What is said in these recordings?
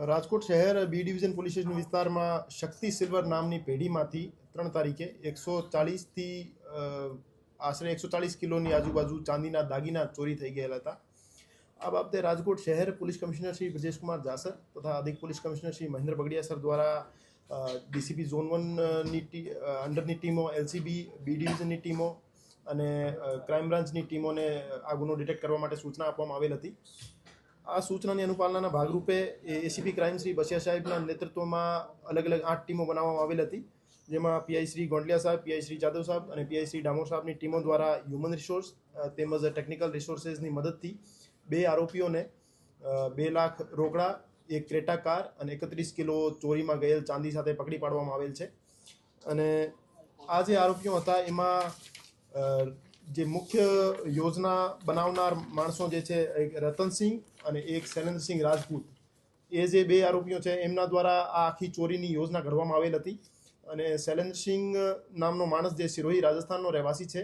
રાજકોટ શહેર B division police station વિસ્તારમાં શક્તિ silver નામની પેઢીમાંથી 3 તારીખે 140થી આશરે 140 કિલોની આજુબાજુ ચાંદીના દાગીના ચોરી થઈ ગયેલા હતા. આ બાબતે રાજકોટ શહેર પોલીસ કમિશનર શ્રી બ્રજેશકુમાર જાસર તથા અધિક police commissioner Shri Mahendra Bagadia sir દ્વારા ડીસીપી ઝોન 1ની અંડરની ટીમો, એલસીબી બી ડિવિઝનની ટીમો અને ક્રાઇમ બ્રાન્ચની ટીમોને આ ગુનો ડિટેક્ટ કરવા માટે સૂચના આપવામાં આવેલ હતી. આ સૂચનાની અનુપાલનાના ભાગરૂપે એસીપી ક્રાઇમ શ્રી બસિયા સાહેબના નેતૃત્વમાં અલગ અલગ 8 ટીમો બનાવવામાં આવેલ હતી, જેમાં પીઆઈ શ્રી ગોંડલિયા સાહેબ, પીઆઈ શ્રી જાદવ સાહેબ અને પીઆઈ શ્રી ડામોર સાહેબની ટીમો દ્વારા હ્યુમન રિસોર્સ તેમજ ટેકનિકલ રિસોર્સિસની મદદથી 2 આરોપીઓને 2 લાખ રોકડા, એક ક્રેટા કાર અને 31 કિલો ચોરીમાં ગયેલ ચાંદી સાથે પકડી પાડવામાં આવેલ છે. અને આ જે આરોપીઓ હતા એમાં જે મુખ્ય યોજના બનાવનાર માણસો જે છે, એક રતનસિંહ અને એક શૈલેન્દ્રસિંહ રાજપૂત, એ જે 2 આરોપીઓ છે એમના દ્વારા આ આખી ચોરીની યોજના ઘડવામાં આવેલ હતી. અને શૈલેન્દ્રસિંહ નામનો માણસ જે સિરોહી રાજસ્થાનનો રહેવાસી છે,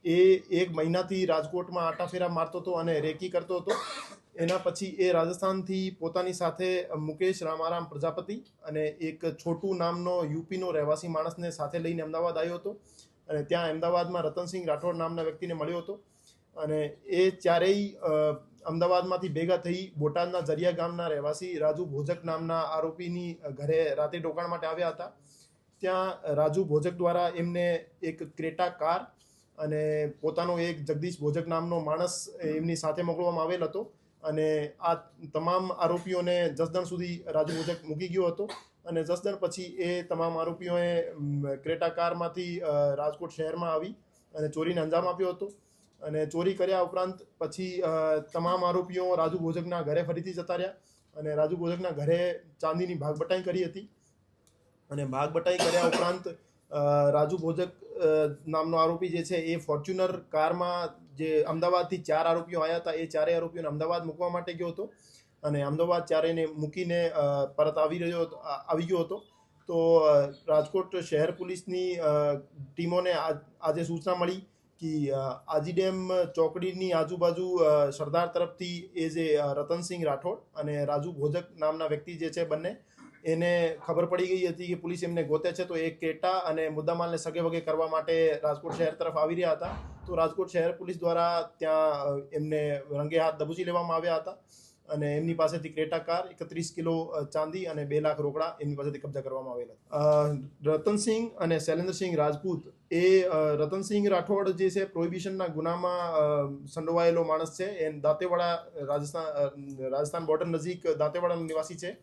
એ 1 મહિનાથી રાજકોટમાં આટાફેરા મારતો હતો અને રેકી કરતો હતો. એના પછી એ રાજસ્થાનથી પોતાની સાથે મુકેશ રામારામ પ્રજાપતિ અને એક છોટુ નામનો યુપીનો રહેવાસી માણસને સાથે લઈને અમદાવાદ આવ્યો હતો. અને ત્યાં અમદાવાદમાં રતનસિંહ રાઠોડ નામના વ્યક્તિને મળ્યો હતો. અને એ ચારેય અમદાવાદમાંથી ભેગા થઈ બોટાદના જરિયા ગામના રહેવાસી રાજુ ભોજક નામના આરોપીની ઘરે રાતે રોકાણ માટે આવ્યા હતા. ત્યાં રાજુ ભોજક દ્વારા એમને એક ક્રેટા કાર અને પોતાનો એક જગદીશ ભોજક નામનો માણસ એમની સાથે મોકલવામાં આવેલ હતો. અને આ તમામ આરોપીઓને જસદણ સુધી રાજુ ભોજક મૂકી ગયો હતો. અને જસદણ પછી એ તમામ આરોપીઓએ ક્રેટા કારમાંથી રાજકોટ શહેરમાં આવી અને ચોરીને અંજામ આપ્યો હતો. અને ચોરી કર્યા ઉપરાંત પછી તમામ આરોપીઓ રાજુ ભોજકના ઘરે ફરીથી જતા રહ્યા અને રાજુ ભોજકના ઘરે ચાંદીની ભાગબટાઈ કરી હતી. અને ભાગબટાઈ કર્યા ઉપરાંત રાજુ ભોજક નામનો આરોપી જે છે એ ફોર્ચ્યુનર કારમાં જે અમદાવાદથી 4 આરોપીઓ આવ્યા હતા, એ 4 આરોપીઓને અમદાવાદ મૂકવા માટે ગયો હતો. અને અમદાવાદ ચારેયને મૂકીને પરત આવી ગયો હતો. તો રાજકોટ શહેર પોલીસની ટીમોને આજે સૂચના મળી કે આજી ડેમ ચોકડીની આજુબાજુ સરદાર તરફથી એ જે રતનસિંહ રાઠોડ અને રાજુ ભોજક નામના વ્યક્તિ જે છે, બંને એને ખબર પડી ગઈ હતી કે પોલીસ એમને ગોતે છે. તો એ કેટા અને મુદ્દામાલને સગે વગે કરવા માટે રાજકોટ શહેર તરફ આવી રહ્યા હતા. તો રાજકોટ શહેર પોલીસ દ્વારા ત્યાં એમને રંગે હાથ દબોચી લેવામાં આવ્યા હતા. અને એમની પાસેથી ક્રેટા કાર, 31 કિલો ચાંદી અને 2 લાખ રોકડા એમની પાસેથી કબજા કરવામાં આવેલા. રતનસિંહ અને શૈલેન્દ્રસિંહ રાજપૂત, એ રતનસિંહ રાઠોડ જે છે પ્રોહિબિશનના ગુનામાં સંડોવાયેલો માણસ છે. એ દાંતેવાડા રાજસ્થાન બોર્ડર નજીક દાંતેવાડાનો નિવાસી છે.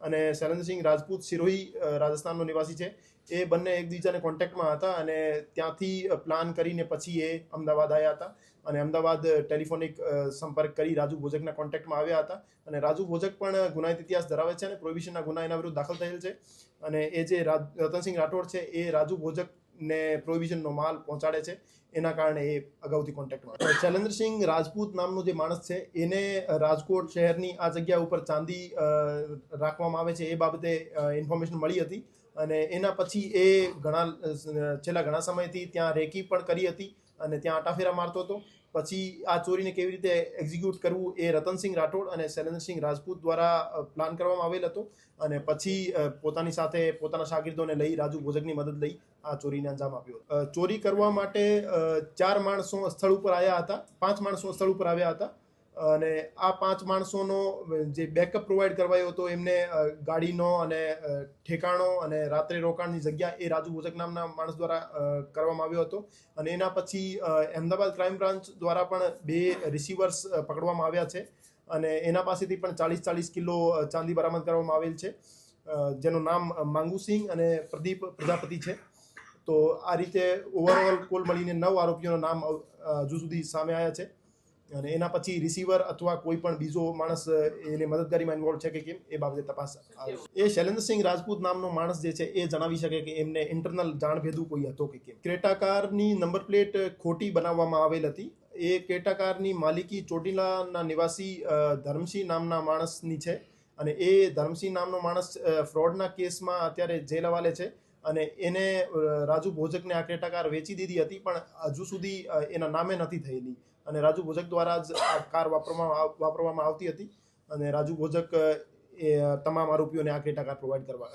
અને શૈલેન્દ્રસિંહ રાજપૂત સિરોહી રાજસ્થાનનો નિવાસી છે. એ બંને એકબીજાને કોન્ટેક્ટમાં હતા અને ત્યાંથી પ્લાન કરીને પછી એ અમદાવાદ આવ્યા હતા. અને અમદાવાદ ટેલિફોનિક સંપર્ક કરી રાજુ ભોજકના કોન્ટેક્ટમાં આવ્યા હતા. અને રાજુ ભોજક પણ ગુનાહિત ઇતિહાસ ધરાવે છે અને પ્રોહિબિશનના ગુના એના વિરુદ્ધ દાખલ થયેલ છે. અને એ જે રતનસિંહ રાઠોડ છે, એ રાજુ ભોજકને પ્રોહિબિશનનો માલ પહોંચાડે છે. એના કારણે એ અગાઉથી કોન્ટેક્ટમાં. શૈલેન્દ્રસિંહ રાજપૂત નામનો જે માણસ છે, એને રાજકોટ શહેરની આ જગ્યા ઉપર ચાંદી રાખવામાં આવે છે એ બાબતે ઇન્ફોર્મેશન મળી હતી. અને એના પછી એ છેલ્લા ઘણા સમયથી ત્યાં રેકી પણ કરી હતી અને ત્યાં આટાફેરા મારતો હતો. પછી આ ચોરીને કેવી રીતે એક્ઝિક્યુટ કરવું એ રતનસિંહ રાઠોડ અને શૈલેન્દ્રસિંહ રાજપૂત દ્વારા પ્લાન કરવામાં આવેલ હતો. અને પછી પોતાની સાથે પોતાના શાગીર્દોને લઈ રાજુ ભોજકની મદદ લઈ આ ચોરીને અંજામ આપ્યો. ચોરી કરવા માટે 4 માણસો સ્થળ ઉપર આવ્યા હતા, 5 માણસો સ્થળ ઉપર આવ્યા હતા. અને આ 5 માણસોનો જે બેકઅપ પ્રોવાઈડ કરવાયો હતો એમને ગાડીનો અને ઠેકાણો અને રાત્રે રોકાણની જગ્યા એ રાજુ ભોજક નામના માણસ દ્વારા કરવામાં આવ્યો હતો. અને એના પછી અમદાવાદ ક્રાઇમ બ્રાન્ચ દ્વારા પણ 2 રિસીવર્સ પકડવામાં આવ્યા છે. અને એના પાસેથી પણ 40 કિલો ચાંદી બરામદ કરવામાં આવેલ છે, જેનું નામ માંગુસિંહ અને પ્રદીપ પ્રજાપતિ છે. તો આ રીતે ઓવરઓલ કુલ મળીને 9 આરોપીઓના નામ હજુ સુધી સામે આવ્યા છે. અને એના પછી રિસીવર અથવા કોઈ પણ બીજો માણસ એને મદદગારીમાં ઇન્વોલ્વ છે કે કેમ એ બાબતે તપાસ આવે. એ શૈલેન્દ્રસિંહ રાજપૂત નામનો માણસ જે છે એ જણાવી શકે કે એમને ઇન્ટરનલ જાણભેદુ કોઈ હતો કે કેમ. ક્રેટા કારની નંબર પ્લેટ ખોટી બનાવવામાં આવેલ હતી. એ ક્રેટા કારની માલિકી ચોટીલાના નિવાસી ધર્મસિંહ નામના માણસની છે. અને એ ધર્મસિંહ નામનો માણસ ફ્રોડના કેસમાં અત્યારે જેલ હવાલે છે. અને એને રાજુ ભોજકને આ ક્રેટા કાર વેચી દીધી હતી, પણ હજુ સુધી એના નામે નથી થયેલી. અને રાજુ ભોજક દ્વારા જ આ કાર વાપરવામાં આવતી હતી. અને રાજુ ભોજક એ તમામ આરોપીઓને આ ક્રેટા કાર પ્રોવાઈડ કરવા.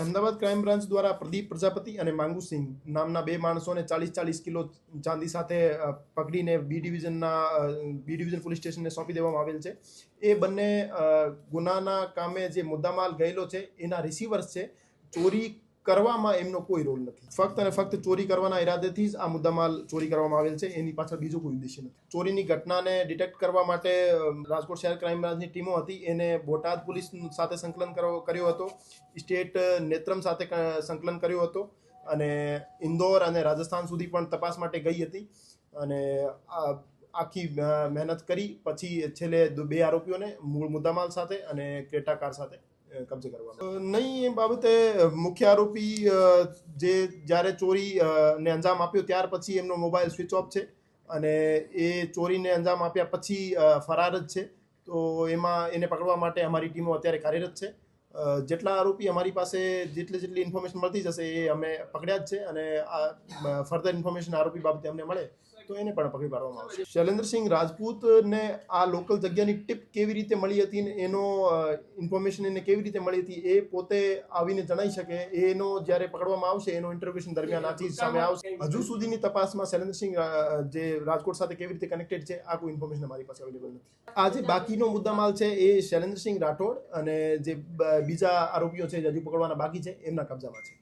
અમદાવાદ ક્રાઇમ બ્રાન્ચ દ્વારા પ્રદીપ પ્રજાપતિ અને માંગુસિંહ નામના 2 માણસોને 40 કિલો ચાંદી સાથે પકડીને બી ડિવિઝન પોલીસ સ્ટેશનને સોંપી દેવામાં આવેલ છે. એ બંને ગુનાના કામે જે મુદ્દામાલ ગયેલો છે એના રિસીવર્સ છે. ચોરી કરવામાં એમનો કોઈ રોલ નથી. ફક્ત અને ફક્ત ચોરી કરવાના ઈરાદેથી જ આ મુદ્દામાલ ચોરી કરવામાં આવેલ છે. એની પાછળ બીજો કોઈ ઉદ્દેશ્ય નથી. ચોરીની ઘટનાને ડિટેક્ટ કરવા માટે રાજકોટ શહેર ક્રાઇમ બ્રાન્ચની ટીમો હતી. એને બોટાદ પોલીસ સાથે સંકલન કર્યો હતો, સ્ટેટ નેત્રમ સાથે સંકલન કર્યો હતો અને ઇન્દોર અને રાજસ્થાન સુધી પણ તપાસ માટે ગઈ હતી. અને આખી મહેનત કરી પછી છેલ્લે 2 આરોપીઓને મૂળ મુદ્દામાલ સાથે અને ક્રેટા કાર સાથે કબજે કરવામાં. નહીં, એ બાબતે મુખ્ય આરોપી જે જ્યારે ચોરી ને અંજામ આપ્યો ત્યાર પછી એમનો મોબાઈલ સ્વિચ ઓફ છે અને એ ચોરીને અંજામ આપ્યા પછી ફરાર જ છે. તો એમાં એને પકડવા માટે અમારી ટીમો અત્યારે કાર્યરત છે. જેટલા આરોપી અમારી પાસે જેટલી ઇન્ફોર્મેશન મળતી જશે એ અમે પકડ્યા જ છે અને આ ફર્ધર ઇન્ફોર્મેશન આરોપી બાબતે અમને મળે તો એને પણ પકડી પાડવામાં આવશે. શૈલેન્દ્રસિંહ રાજપૂતને આ લોકલ જગ્યાની ટીપ કેવી રીતે મળી હતી ને એનો ઇન્ફોર્મેશન એને કેવી રીતે મળી હતી એ પોતે આવીને જણાવી શકે. એનો જ્યારે પકડવામાં આવશે એનો ઇન્ટરોગેશન દરમિયાન આ ચીજ સામે આવશે. હજુ સુધીની તપાસમાં શૈલેન્દ્રસિંહ જે રાજકોટ સાથે કેવી રીતે કનેક્ટેડ છે આ કોઈ ઇન્ફોર્મેશન અમારી પાસે અવેલેબલ નથી. આ જે બાકીનો મુદ્દામાલ છે એ શૈલેન્દ્રસિંહ રાઠોડ અને જે બીજા આરોપીઓ છે જે હજુ પકડવાના બાકી છે એમના કબજામાં છે.